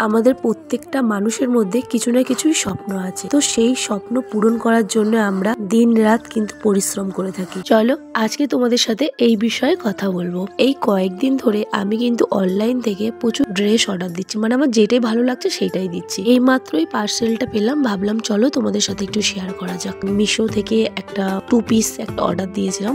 আমাদের প্রত্যেকটা মানুষের মধ্যে কিছু না কিছুই স্বপ্ন আছে, তো সেই স্বপ্ন পূরণ করার জন্য আমরা দিন রাত কিন্তু পরিশ্রম করে থাকি। চলো আজকে তোমাদের সাথে এই বিষয়ে কথা বলবো। এই কয়েকদিন ধরে আমি কিন্তু অনলাইন থেকে প্রচুর ড্রেস অর্ডার দিচ্ছি, মানে আমার যেটাই ভালো লাগছে সেটাই দিচ্ছি। এই মাত্রই পার্সেলটা পেলাম, ভাবলাম চলো তোমাদের সাথে একটু শেয়ার করা যাক। মিশো থেকে একটা 2 পিস একটা অর্ডার দিয়েছিলাম,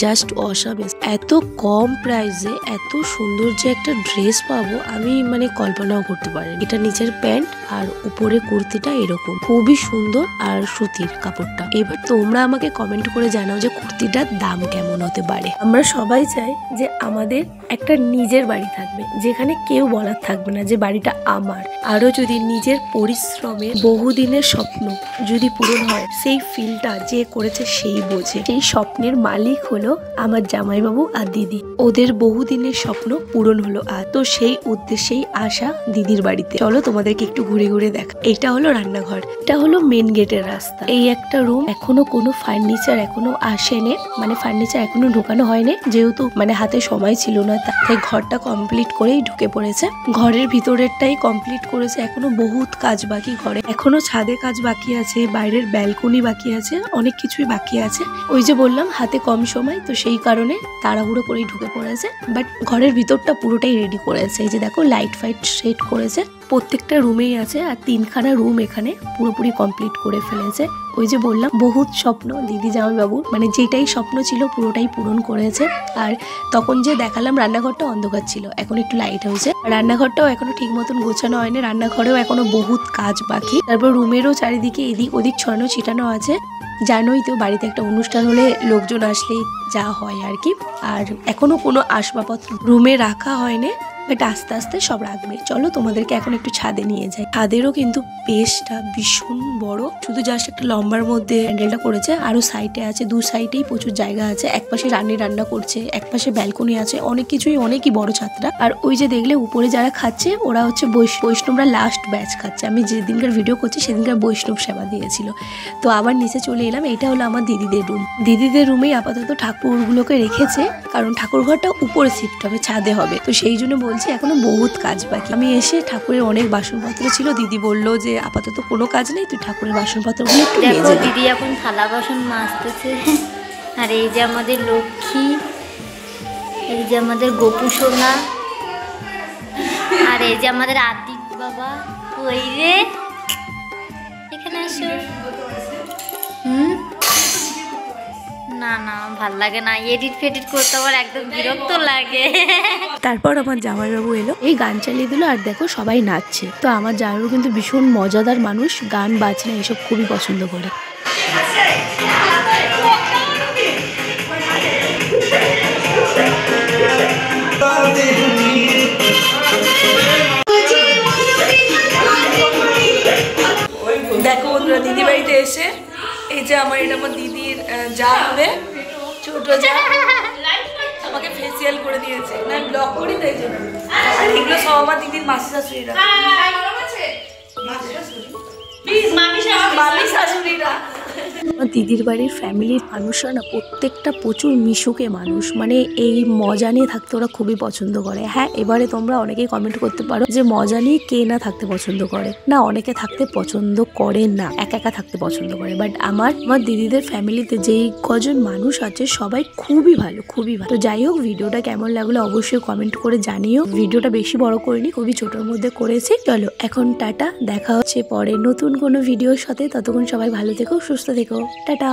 জাস্ট অসামেজ। এত কম প্রাইসে এত সুন্দর যে একটা ড্রেস পাবো আমি মানে কল্পনাও করতে পারি। এটা নিচের প্যান্ট আর উপরে কুর্তিটা এরকম, খুবই সুন্দর আর সুতির কাপড়টা। এবার তোমরা আমাকে কমেন্ট করে জানাও যে কুর্তিটার দাম কেমন হতে পারে। আমরা সবাই চাই যে আমাদের একটা নিজের বাড়ি থাকবে, যেখানে কেউ বলার থাকবে না যে বাড়িটা আমার। আরো যদি নিজের পরিশ্রমে বহুদিনের স্বপ্ন যদি পূরণ হয়, সেই ফিলটা যে করেছে সেই বোঝে। সেই স্বপ্নের মালিক হলো আমার জামাইবাবু আর দিদি। ওদের বহুদিনের স্বপ্ন পূরণ হলো আর তো সেই উদ্দেশ্যেই আসা দিদির বাড়িতে। চলো তোমাদেরকে একটু ঘুরে ঘুরে দেখা। এটা হলো রান্নাঘর, এটা হলো মেন গেটের রাস্তা। এই একটা রুম, এখনো কোনো ফার্নিচার এখনো আসেনি, মানে ফার্নিচার এখনো ঢোকানো হয়নি, যেহেতু মানে হাতে সময় ছিল না, তাই ঘরটা কমপ্লিট করেই ঢুকে পড়েছে। ঘরের ভিতরেরটাই কমপ্লিট করেছে, এখনো বহুত কাজ বাকি ঘরে, এখনো ছাদে কাজ বাকি আছে, বাইরের ব্যালকনি বাকি আছে, অনেক কিছুই বাকি আছে। ওই যে বললাম হাতে কম সময়, তো সেই কারণে তাড়াহুড়ো করেই ঢুকে পড়েছে। বাট ঘরের ভিতরটা পুরোটাই রেডি করেছে। এই যে দেখো লাইট ফাইট সেট করেছে, প্রত্যেকটা রুমেই আছে, আর 3খানা রুম এখানে পুরোপুরি কমপ্লিট করে ফেলেছে। ওই যে বললাম বহুত স্বপ্ন দিদি জামাইবাবু, মানে যেটাই স্বপ্ন ছিল পুরোটাই পূরণ করেছে। আর তখন যে দেখালাম রান্নাঘরটা অন্ধকার ছিল, এখন একটু লাইট হয়েছে। রান্নাঘরটাও এখনো ঠিক মতন গোছানো হয়নি, রান্নাঘরেও এখনো বহুত কাজ বাকি। তারপর রুমেরও চারিদিকে এদিক ওদিক ছড়ানো ছিটানো আছে। জানোই তো বাড়িতে একটা অনুষ্ঠান হলে লোকজন আসলেই যা হয় আর কি। আর এখনো কোনো আসবাবপত্র রুমে রাখা হয়নি, বাট আস্তে আস্তে সব রাখবে। চলো তোমাদেরকে এখন একটু ছাদে নিয়ে যাই। ছাদেরও কিন্তু বেশটা ভীষণ বড়, শুধু জাস্ট একটা লম্বার মধ্যে হ্যান্ডেলটা করেছে, আরো সাইডে আছে, 2 সাইডেই প্রচুর জায়গা আছে। একপাশে রান্না করছে, একপাশে ব্যালকনি আছে, অনেক কিছুই, অনেকই বড় ছাদটা। আর ওই যে দেখলে উপরে যারা খাচ্ছে ওরা হচ্ছে বৈষ্ণবরা লাস্ট ব্যাচ খাচ্ছে। আমি যেদিনকার ভিডিও করছি সেদিনকার বৈষ্ণব সেবা দিয়েছিল। তো আবার নিচে চলে এলাম। এটা হলো আমার দিদিদের রুম। দিদিদের রুমেই আপাতত ঠাকুরগুলোকে রেখেছে, কারণ ঠাকুর ঘরটা উপরে শিফট হবে, ছাদে হবে, তো সেই জন্য বলছি এখনো বহুত কাজ বাকি। আমি এসে ঠাকুরের অনেক বাসনপত্র ছিল, দিদি বললো যে আপাতত কোনো কাজ নেই, তুই ঠাকুরের বাসনপত্রগুলো একটু মেজে দে। দিদি এখন থালা বাসন মাজতেছে। আর এই যে আমাদের লক্ষ্মী, এই যে আমাদের গোপু সোনা, আর এই যে আমাদের আতিক বাবা। ওই রে এখানে আসো। না না ভাল লাগে না, এডিট ফেডিট করতে আবার একদম বিরক্ত লাগে। তারপর আমার জামাইবাবু এলো, এই গান চালিয়ে দিল, আর দেখো সবাই নাচছে। তো আমার জামাইবাবু কিন্তু ভীষণ মজাদার মানুষ, গান বাজনা এসব খুবই পছন্দ করে। দেখো বন্ধুরা, দিদি বাড়িতে এসে এই যে আমার এটা আমার দিদির যা হবে, ছোট যা, আমাকে ফেসিয়াল করে দিয়েছে। না আমি ব্লগ করি তাই জন্য। আর এগুলো সব আমার দিদির মাসি শাশুড়িরা, মামি শাশুড়িরা। আমার দিদির বাড়ির ফ্যামিলির মানুষরা না প্রত্যেকটা প্রচুর মিশুকে মানুষ, মানে এই মজা নিয়ে থাকতে ওরা খুবই পছন্দ করে। হ্যাঁ, এবারে তোমরা অনেকেই কমেন্ট করতে পারো যে মজা নিয়ে কে না থাকতে পছন্দ করে। না, অনেকে থাকতে পছন্দ করে না, একা একা থাকতে পছন্দ করে। বাট আমার দিদিদের ফ্যামিলিতে যেই কজন মানুষ আছে সবাই খুবই ভালো, খুবই ভালো। তো যাই হোক, ভিডিওটা কেমন লাগলো অবশ্যই কমেন্ট করে জানিও। ভিডিওটা বেশি বড় করিনি, খুবই ছোটোর মধ্যে করেছি। চলো এখন টাটা, দেখা হচ্ছে পরে নতুন কোনো ভিডিওর সাথে। ততক্ষণ সবাই ভালো থেকো, সুস্থ থেকো, টাটা।